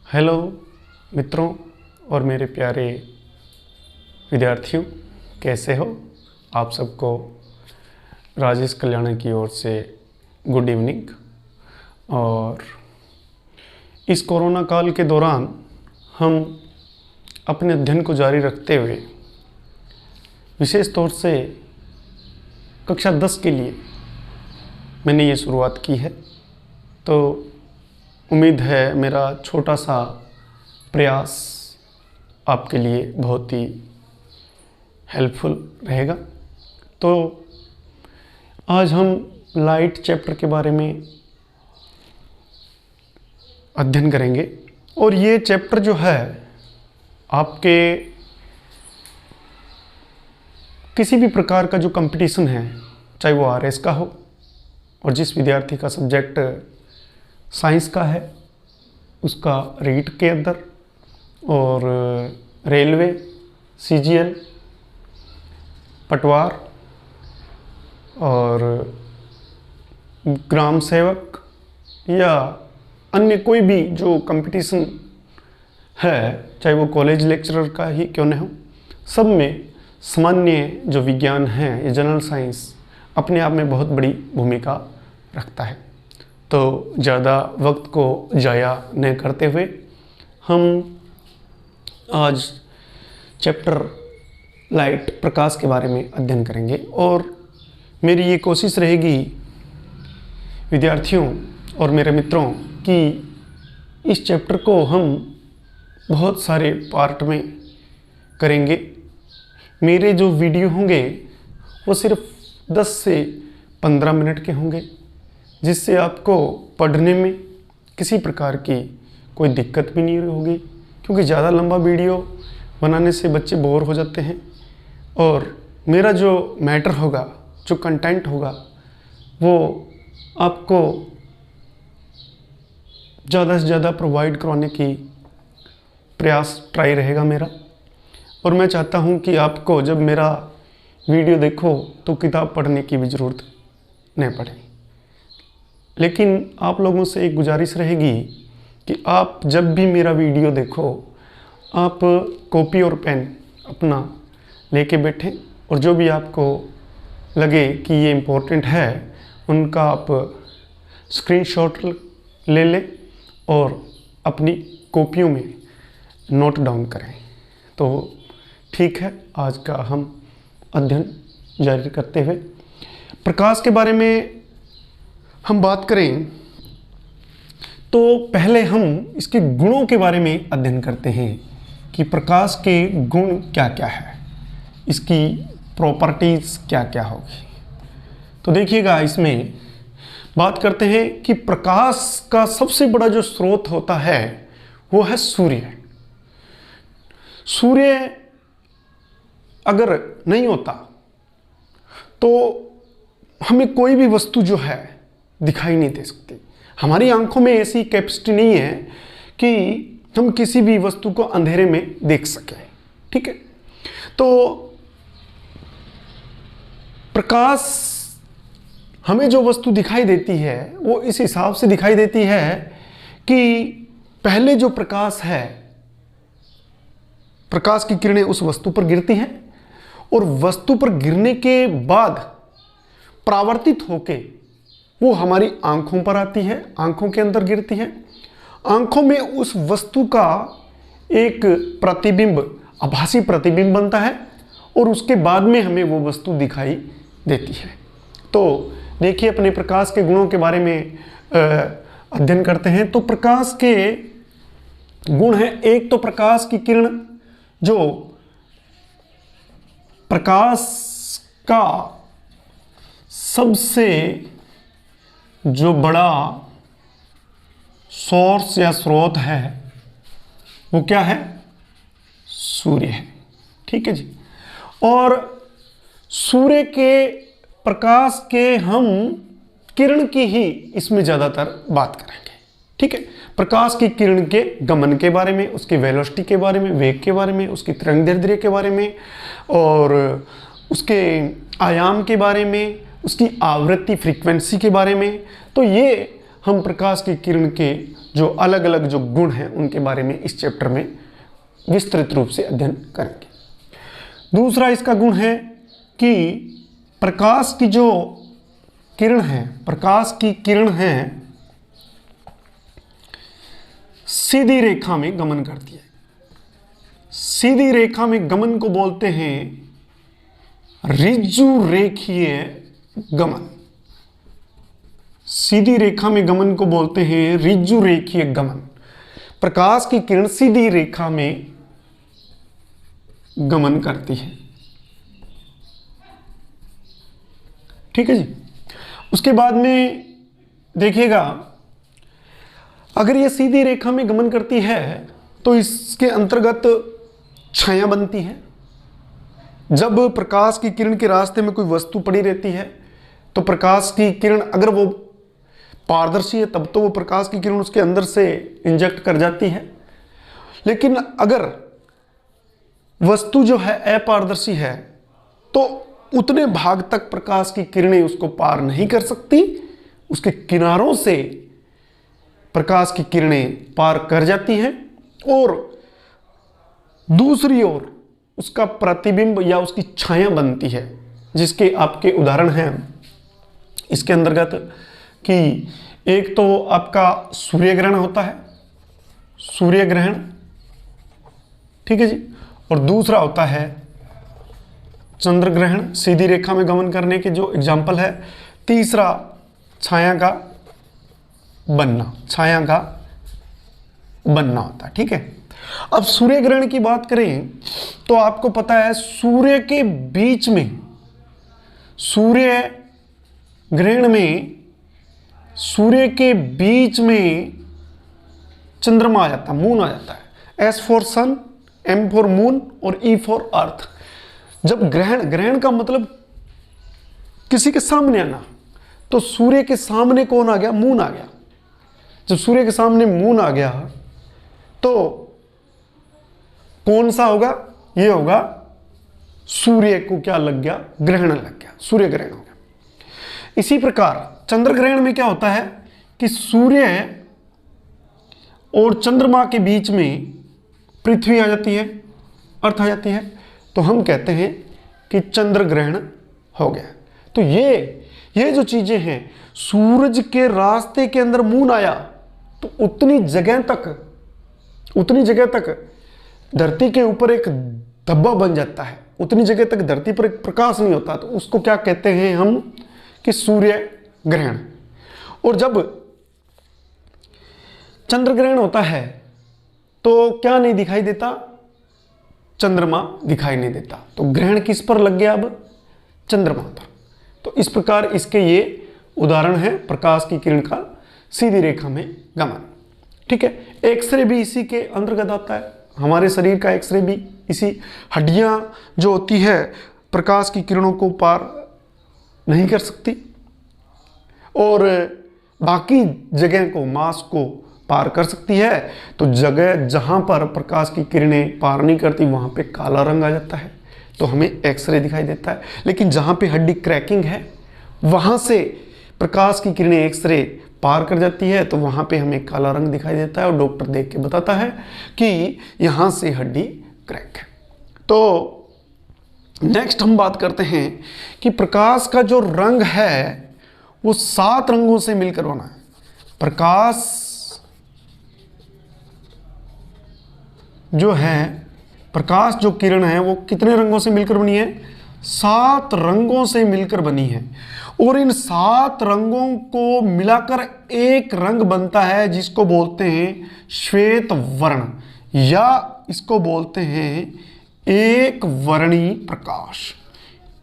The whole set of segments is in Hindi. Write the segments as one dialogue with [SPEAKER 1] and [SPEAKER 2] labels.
[SPEAKER 1] हेलो मित्रों और मेरे प्यारे विद्यार्थियों, कैसे हो आप सबको। राजेश कल्याण की ओर से गुड इवनिंग। और इस कोरोना काल के दौरान हम अपने अध्ययन को जारी रखते हुए विशेष तौर से कक्षा 10 के लिए मैंने ये शुरुआत की है। तो उम्मीद है मेरा छोटा सा प्रयास आपके लिए बहुत ही हेल्पफुल रहेगा। तो आज हम लाइट चैप्टर के बारे में अध्ययन करेंगे और ये चैप्टर जो है आपके किसी भी प्रकार का जो कंपटीशन है, चाहे वो आरएस का हो और जिस विद्यार्थी का सब्जेक्ट साइंस का है उसका रीट के अंदर, और रेलवे, सीजीएल, पटवार और ग्राम सेवक या अन्य कोई भी जो कंपटीशन है, चाहे वो कॉलेज लेक्चरर का ही क्यों न हो, सब में सामान्य जो विज्ञान है या जनरल साइंस अपने आप में बहुत बड़ी भूमिका रखता है। तो ज़्यादा वक्त को ज़ाया न करते हुए हम आज चैप्टर लाइट प्रकाश के बारे में अध्ययन करेंगे। और मेरी ये कोशिश रहेगी विद्यार्थियों और मेरे मित्रों कि इस चैप्टर को हम बहुत सारे पार्ट में करेंगे। मेरे जो वीडियो होंगे वो सिर्फ 10 से 15 मिनट के होंगे, जिससे आपको पढ़ने में किसी प्रकार की कोई दिक्कत भी नहीं होगी, क्योंकि ज़्यादा लंबा वीडियो बनाने से बच्चे बोर हो जाते हैं। और मेरा जो मैटर होगा, जो कंटेंट होगा, वो आपको ज़्यादा से ज़्यादा प्रोवाइड करवाने की प्रयास ट्राई रहेगा मेरा। और मैं चाहता हूँ कि आपको जब मेरा वीडियो देखो तो किताब पढ़ने की भी ज़रूरत नहीं पड़े। लेकिन आप लोगों से एक गुजारिश रहेगी कि आप जब भी मेरा वीडियो देखो, आप कॉपी और पेन अपना लेके बैठें और जो भी आपको लगे कि ये इम्पोर्टेंट है उनका आप स्क्रीनशॉट ले लें और अपनी कॉपियों में नोट डाउन करें। तो ठीक है, आज का हम अध्ययन जारी करते हुए प्रकाश के बारे में हम बात करें तो पहले हम इसके गुणों के बारे में अध्ययन करते हैं कि प्रकाश के गुण क्या क्या है, इसकी प्रॉपर्टीज़ क्या क्या होगी। तो देखिएगा, इसमें बात करते हैं कि प्रकाश का सबसे बड़ा जो स्रोत होता है वो है सूर्य। सूर्य अगर नहीं होता तो हमें कोई भी वस्तु जो है दिखाई नहीं दे सकती। हमारी आंखों में ऐसी कैपेसिटी नहीं है कि हम किसी भी वस्तु को अंधेरे में देख सकें। ठीक है, तो प्रकाश हमें जो वस्तु दिखाई देती है वो इस हिसाब से दिखाई देती है कि पहले जो प्रकाश है, प्रकाश की किरणें उस वस्तु पर गिरती हैं और वस्तु पर गिरने के बाद परावर्तित होके वो हमारी आंखों पर आती है, आंखों के अंदर गिरती है। आंखों में उस वस्तु का एक प्रतिबिंब, आभासी प्रतिबिंब बनता है और उसके बाद में हमें वो वस्तु दिखाई देती है। तो देखिए, अपने प्रकाश के गुणों के बारे में अध्ययन करते हैं। तो प्रकाश के गुण हैं, एक तो प्रकाश की किरण, जो प्रकाश का सबसे जो बड़ा सोर्स या स्रोत है वो क्या है? सूर्य है। ठीक है जी। और सूर्य के प्रकाश के हम किरण की ही इसमें ज़्यादातर बात करेंगे। ठीक है, प्रकाश की किरण के गमन के बारे में, उसकी वेलोसिटी के बारे में, वेग के बारे में, उसकी तरंगदैर्ध्य के बारे में और उसके आयाम के बारे में, उसकी आवृत्ति फ्रीक्वेंसी के बारे में। तो ये हम प्रकाश की किरण के जो अलग अलग जो गुण हैं उनके बारे में इस चैप्टर में विस्तृत रूप से अध्ययन करेंगे। दूसरा इसका गुण है कि प्रकाश की जो किरण है, प्रकाश की किरण है सीधी रेखा में गमन करती है। सीधी रेखा में गमन को बोलते हैं ऋजु रेखीय गमन। सीधी रेखा में गमन को बोलते हैं ऋजु रेखीय गमन। प्रकाश की किरण सीधी रेखा में गमन करती है। ठीक है जी। उसके बाद में देखिएगा, अगर ये सीधी रेखा में गमन करती है तो इसके अंतर्गत छाया बनती है। जब प्रकाश की किरण के रास्ते में कोई वस्तु पड़ी रहती है तो प्रकाश की किरण, अगर वो पारदर्शी है तब तो वो प्रकाश की किरण उसके अंदर से इंजेक्ट कर जाती है, लेकिन अगर वस्तु जो है अपारदर्शी है तो उतने भाग तक प्रकाश की किरणें उसको पार नहीं कर सकती, उसके किनारों से प्रकाश की किरणें पार कर जाती हैं और दूसरी ओर उसका प्रतिबिंब या उसकी छाया बनती है, जिसके आपके उदाहरण हैं इसके अंतर्गत कि एक तो आपका सूर्य ग्रहण होता है, सूर्य ग्रहण, ठीक है जी, और दूसरा होता है चंद्र ग्रहण, सीधी रेखा में गमन करने के जो एग्जाम्पल है। तीसरा छाया का बनना, छाया का बनना होता है। ठीक है। अब सूर्य ग्रहण की बात करें तो आपको पता है सूर्य के बीच में, सूर्य ग्रहण में सूर्य के बीच में चंद्रमा आ जाता है, मून आ जाता है। S for sun, M for moon और E फॉर अर्थ। जब ग्रहण का मतलब किसी के सामने आना, तो सूर्य के सामने कौन आ गया? मून आ गया। जब सूर्य के सामने मून आ गया तो कौन सा होगा? ये होगा सूर्य को क्या लग गया? ग्रहण लग गया, सूर्य ग्रहण हो गया। इसी प्रकार चंद्र ग्रहण में क्या होता है कि सूर्य और चंद्रमा के बीच में पृथ्वी आ जाती है, अर्थ आ जाती है, तो हम कहते हैं कि चंद्र ग्रहण हो गया। तो ये जो चीजें हैं, सूरज के रास्ते के अंदर मून आया तो उतनी जगह तक धरती के ऊपर एक धब्बा बन जाता है, उतनी जगह तक धरती पर एक प्रकाश नहीं होता, तो उसको क्या कहते हैं हम कि सूर्य ग्रहण। और जब चंद्र ग्रहण होता है तो क्या नहीं दिखाई देता? चंद्रमा दिखाई नहीं देता। तो ग्रहण किस पर लग गया? अब चंद्रमा पर। तो इस प्रकार इसके ये उदाहरण है प्रकाश की किरण का सीधी रेखा में गमन। ठीक है। एक्सरे भी इसी के अंतर्गत आता है। हमारे शरीर का एक्सरे भी इसी, हड्डियां जो होती है प्रकाश की किरणों को पार नहीं कर सकती और बाकी जगह को, मांस को पार कर सकती है। तो जगह जहां पर प्रकाश की किरणें पार नहीं करती वहां पे काला रंग आ जाता है, तो हमें एक्सरे दिखाई देता है। लेकिन जहां पे हड्डी क्रैकिंग है वहां से प्रकाश की किरणें एक्सरे पार कर जाती है, तो वहां पे हमें काला रंग दिखाई देता है और डॉक्टर देख के बताता है कि यहां से हड्डी क्रैक है। तो नेक्स्ट हम बात करते हैं कि प्रकाश का जो रंग है वो 7 रंगों से मिलकर बना है। प्रकाश जो है, प्रकाश जो किरण है वो कितने रंगों से मिलकर बनी है? 7 रंगों से मिलकर बनी है। और इन 7 रंगों को मिलाकर एक रंग बनता है जिसको बोलते हैं श्वेत वर्ण, या इसको बोलते हैं एक वर्णी प्रकाश।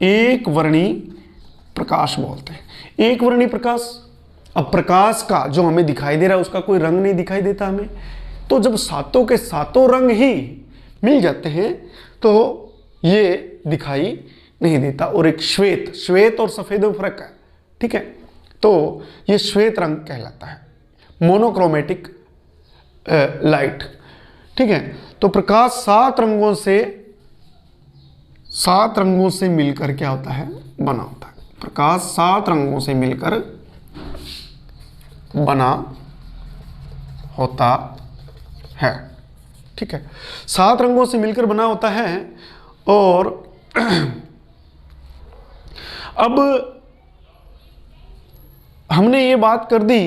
[SPEAKER 1] एक वर्णी प्रकाश बोलते हैं, एक वर्णी प्रकाश। अब प्रकाश का जो हमें दिखाई दे रहा है उसका कोई रंग नहीं दिखाई देता हमें, तो जब सातों के सातों रंग ही मिल जाते हैं तो ये दिखाई नहीं देता। और एक श्वेत और सफेद में फर्क है। ठीक है। तो ये श्वेत रंग कहलाता है, मोनोक्रोमेटिक लाइट। ठीक है। तो प्रकाश 7 रंगों से मिलकर क्या होता है? बना होता है। प्रकाश 7 रंगों से मिलकर बना होता है। ठीक है, 7 रंगों से मिलकर बना होता है। और अब हमने ये बात कर दी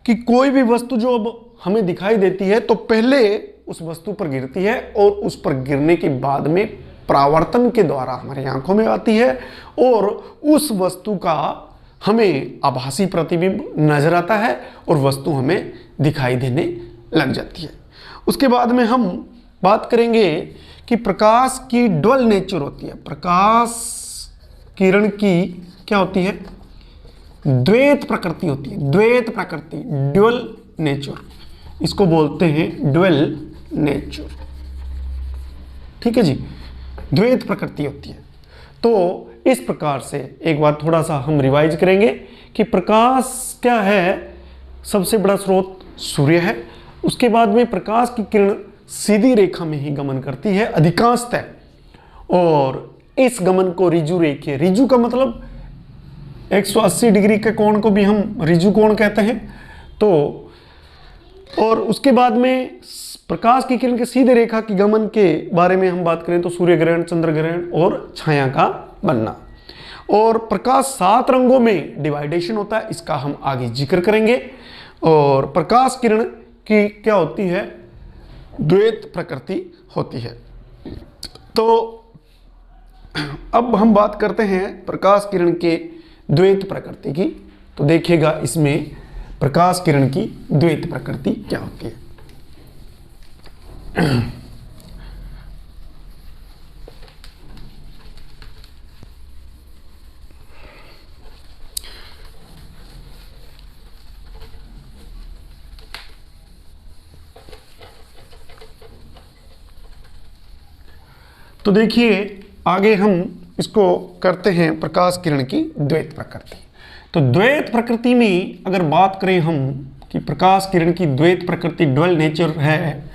[SPEAKER 1] कि कोई भी वस्तु जो अब हमें दिखाई देती है तो पहले उस वस्तु पर गिरती है और उस पर गिरने के बाद में परावर्तन के द्वारा हमारी आंखों में आती है और उस वस्तु का हमें आभासी प्रतिबिंब नजर आता है और वस्तु हमें दिखाई देने लग जाती है। उसके बाद में हम बात करेंगे कि प्रकाश की ड्वल नेचर होती है। प्रकाश किरण की क्या होती है? द्वैत प्रकृति होती है। द्वैत प्रकृति, ड्यूअल नेचर, इसको बोलते हैं ड्यूअल नेचर। ठीक है जी, द्वैत प्रकृति होती है। तो इस प्रकार से एक बार थोड़ा सा हम रिवाइज करेंगे कि प्रकाश क्या है? सबसे बड़ा स्रोत सूर्य है। उसके बाद में प्रकाश की किरण सीधी रेखा में ही गमन करती है अधिकांशतः, और इस गमन को रिजु रेखीय, रिजु का मतलब 180 डिग्री के कोण को भी हम रिजु कोण कहते हैं। तो और उसके बाद में प्रकाश की किरण के सीधे रेखा की गमन के बारे में हम बात करें तो सूर्य ग्रहण, चंद्र ग्रहण और छाया का बनना। और प्रकाश 7 रंगों में डिवाइडेशन होता है, इसका हम आगे जिक्र करेंगे। और प्रकाश किरण की क्या होती है? द्वैत प्रकृति होती है। तो अब हम बात करते हैं प्रकाश किरण के द्वैत प्रकृति की। तो देखिएगा इसमें प्रकाश किरण की द्वैत प्रकृति क्या होती है। तो देखिए आगे हम इसको करते हैं प्रकाश किरण की द्वैत प्रकृति। तो द्वैत प्रकृति में अगर बात करें हम कि प्रकाश किरण की द्वैत प्रकृति ड्यूअल नेचर है,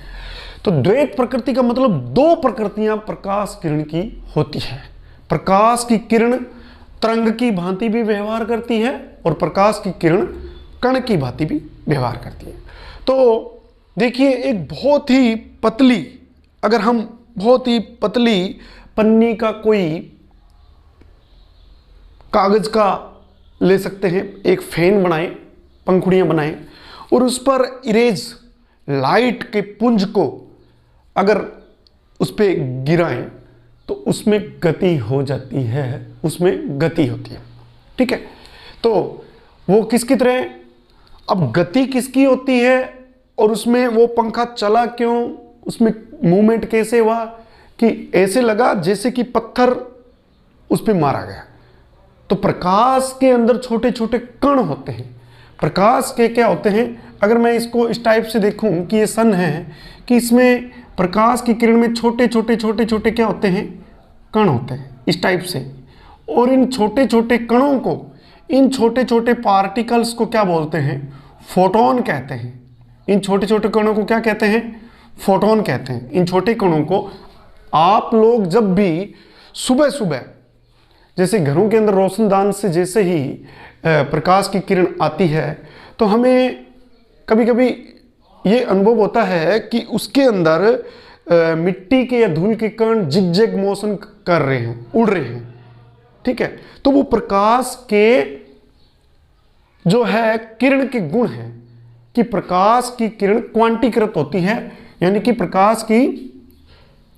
[SPEAKER 1] तो द्वैत प्रकृति का मतलब 2 प्रकृतियां प्रकाश किरण की होती है। प्रकाश की किरण तरंग की भांति भी व्यवहार करती है और प्रकाश की किरण कण की भांति भी व्यवहार करती है। तो देखिए एक बहुत ही पतली, अगर हम बहुत ही पतली पन्नी का कोई कागज का ले सकते हैं, एक फैन बनाएं, पंखुड़ियां बनाएं और उस पर इरेज लाइट के पुंज को अगर उस पर गिराएं तो उसमें गति हो जाती है, उसमें गति होती है। ठीक है, तो वो किसकी तरह, अब गति किसकी होती है और उसमें वो पंखा चला क्यों, उसमें मूवमेंट कैसे हुआ कि ऐसे लगा जैसे कि पत्थर उस पर मारा गया। तो प्रकाश के अंदर छोटे छोटे कण होते हैं। प्रकाश के क्या होते हैं, अगर मैं इसको इस टाइप से देखूं कि ये सन है, कि इसमें प्रकाश की किरण में छोटे छोटे छोटे छोटे क्या होते हैं, कण होते हैं इस टाइप से। और इन छोटे छोटे कणों को, इन छोटे छोटे पार्टिकल्स को क्या बोलते हैं, फोटोन कहते हैं। इन छोटे छोटे कणों को क्या कहते हैं, फोटोन कहते हैं। इन छोटे कणों को आप लोग जब भी सुबह सुबह जैसे घरों के अंदर रोशनदान से जैसे ही प्रकाश की किरण आती है तो हमें कभी कभी ये अनुभव होता है कि उसके अंदर मिट्टी के या धूल के कण जिग-जैग मोशन कर रहे हैं, उड़ रहे हैं। ठीक है, तो वो प्रकाश के जो है किरण के गुण हैं कि प्रकाश की किरण क्वांटीकृत होती है, यानी कि प्रकाश की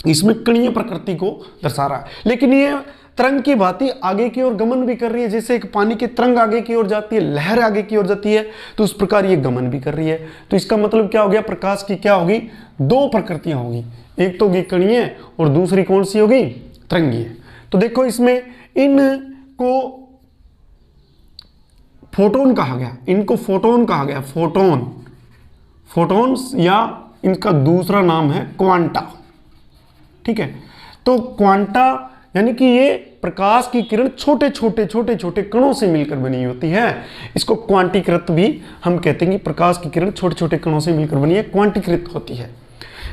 [SPEAKER 1] इसमें कणीय प्रकृति को दर्शा रहा है। लेकिन ये तरंग की भांति आगे की ओर गमन भी कर रही है। जैसे एक पानी की तरंग आगे की ओर जाती है, लहर आगे की ओर जाती है, तो उस प्रकार ये गमन भी कर रही है। तो इसका मतलब क्या हो गया, प्रकाश की क्या होगी, 2 प्रकृतियां होगी। एक तो होगी कणीय और दूसरी कौन सी होगी, तरंगीय। तो देखो इसमें इनको फोटोन कहा गया, इनको फोटोन कहा गया, फोटोन, फोटोन्स, या इनका दूसरा नाम है क्वांटा। ठीक है, तो क्वांटा यानी कि ये प्रकाश की किरण छोटे छोटे छोटे छोटे कणों से मिलकर बनी होती है। इसको क्वांटीकृत भी हम कहते हैं कि प्रकाश की किरण छोटे छोटे कणों से मिलकर बनी है, क्वांटीकृत होती है।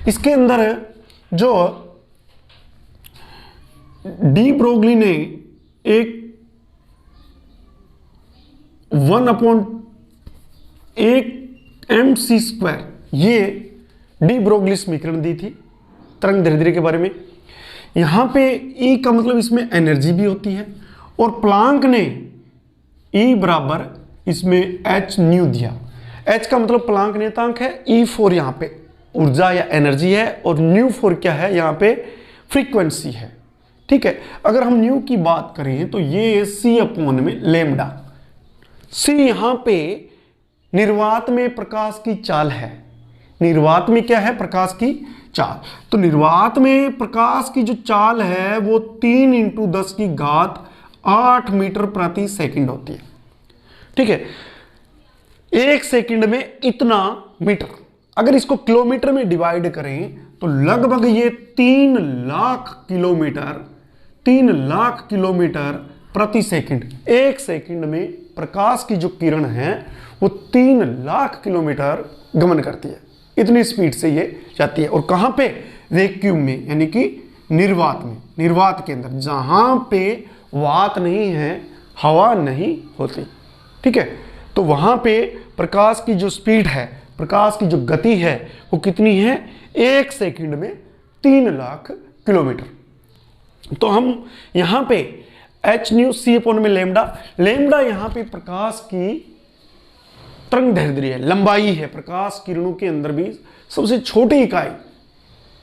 [SPEAKER 1] इसके अंदर जो डी ब्रोगली ने एक एक mc², ये डी ब्रोगली समीकरण दी थी तरंग दैर्ध्य के बारे में। यहाँ पे E का मतलब इसमें एनर्जी भी होती है, और प्लांक ने E बराबर इसमें h न्यू दिया। h का मतलब प्लांक नियतांक है, E4 यहाँ पे ऊर्जा या एनर्जी है, और न्यू 4 क्या है, यहाँ पे फ्रीक्वेंसी है। ठीक है, अगर हम न्यू की बात करें तो ये C/λ। C यहाँ पे निर्वात में प्रकाश की चाल है। निर्वात में क्या है, प्रकाश की चाल। तो निर्वात में प्रकाश की जो चाल है वो 3 × 10⁸ मीटर प्रति सेकंड होती है। ठीक है, 1 सेकंड में इतना मीटर। अगर इसको किलोमीटर में डिवाइड करें तो लगभग ये 3 लाख किलोमीटर प्रति सेकंड। 1 सेकंड में प्रकाश की जो किरण है वो 3 लाख किलोमीटर गमन करती है। इतनी स्पीड से ये जाती है। और कहां पे, वैक्यूम में, यानी कि निर्वात में, निर्वात के अंदर, जहां पे वात नहीं है, हवा नहीं होती। ठीक है, तो वहां पे प्रकाश की जो स्पीड है, प्रकाश की जो गति है वो कितनी है, 1 सेकंड में 3 लाख किलोमीटर। तो हम यहां पे h न्यू C/λ, यहां पे प्रकाश की तरंग दैर्ध्य है, लंबाई है। प्रकाश किरणों के अंदर भी सबसे छोटी इकाई,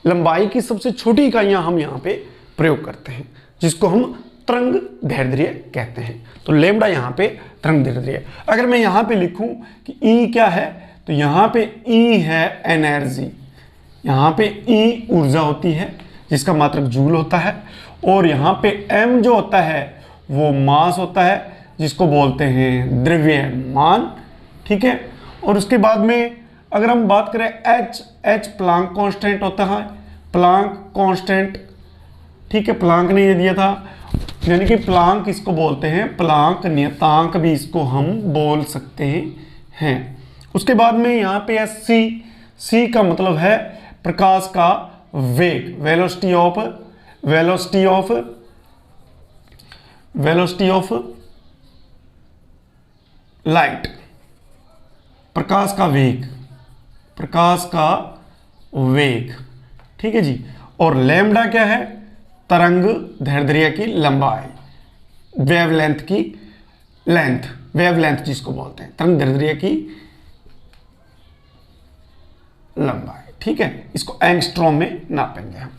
[SPEAKER 1] लंबाई की सबसे छोटी इकाइयां हम यहां पे प्रयोग करते हैं, जिसको हम तरंग दैर्ध्य कहते हैं। तो लैम्डा यहां पे तरंग दैर्ध्य है। अगर मैं यहां पे लिखूं कि E क्या है, तो यहां पे E है एनर्जी, यहां पे E ऊर्जा होती है जिसका मात्रक जूल होता है, और यहां पे M जो होता है वो मास होता है जिसको बोलते हैं द्रव्यमान। ठीक है, और उसके बाद में अगर हम बात करें H प्लांक कांस्टेंट होता है, प्लांक कांस्टेंट। ठीक है, प्लांक ने ये दिया था, यानी कि प्लांक इसको बोलते हैं, प्लांक नियतांक भी इसको हम बोल सकते हैं। उसके बाद में यहाँ पे है C का मतलब है प्रकाश का वेग, वेलोसिटी ऑफ लाइट, प्रकाश का वेग। ठीक है जी। और लैम्डा क्या है, तरंग दैर्ध्य की लंबाई, वेवलेंथ जिसको बोलते हैं, तरंग दैर्ध्य की लंबाई। ठीक है, इसको एंगस्ट्रॉम में नापेंगे हम।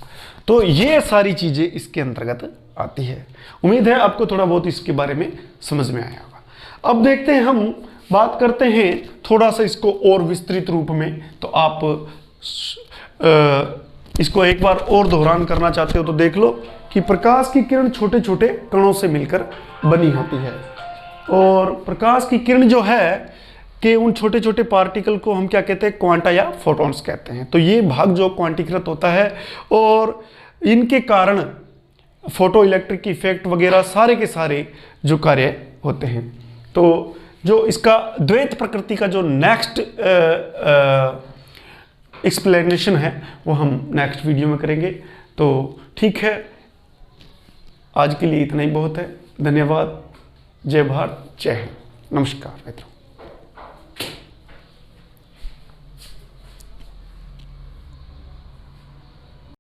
[SPEAKER 1] तो ये सारी चीजें इसके अंतर्गत आती है। उम्मीद है आपको थोड़ा बहुत इसके बारे में समझ में आया होगा। अब देखते हैं, हम बात करते हैं थोड़ा सा इसको और विस्तृत रूप में। तो आप इसको एक बार और दोहरान करना चाहते हो तो देख लो कि प्रकाश की किरण छोटे छोटे कणों से मिलकर बनी होती है, और प्रकाश की किरण जो है कि उन छोटे छोटे पार्टिकल को हम क्या कहते हैं, क्वांटा या फोटॉन्स कहते हैं। तो ये भाग जो क्वांटीकृत होता है, और इनके कारण फोटो इलेक्ट्रिक इफेक्ट वगैरह सारे के सारे जो कार्य होते हैं। तो जो इसका द्वैत प्रकृति का जो नेक्स्ट एक्सप्लेनेशन है वो हम नेक्स्ट वीडियो में करेंगे। तो ठीक है, आज के लिए इतना ही बहुत है। धन्यवाद। जय भारत, जय हिंद, नमस्कार मित्रों।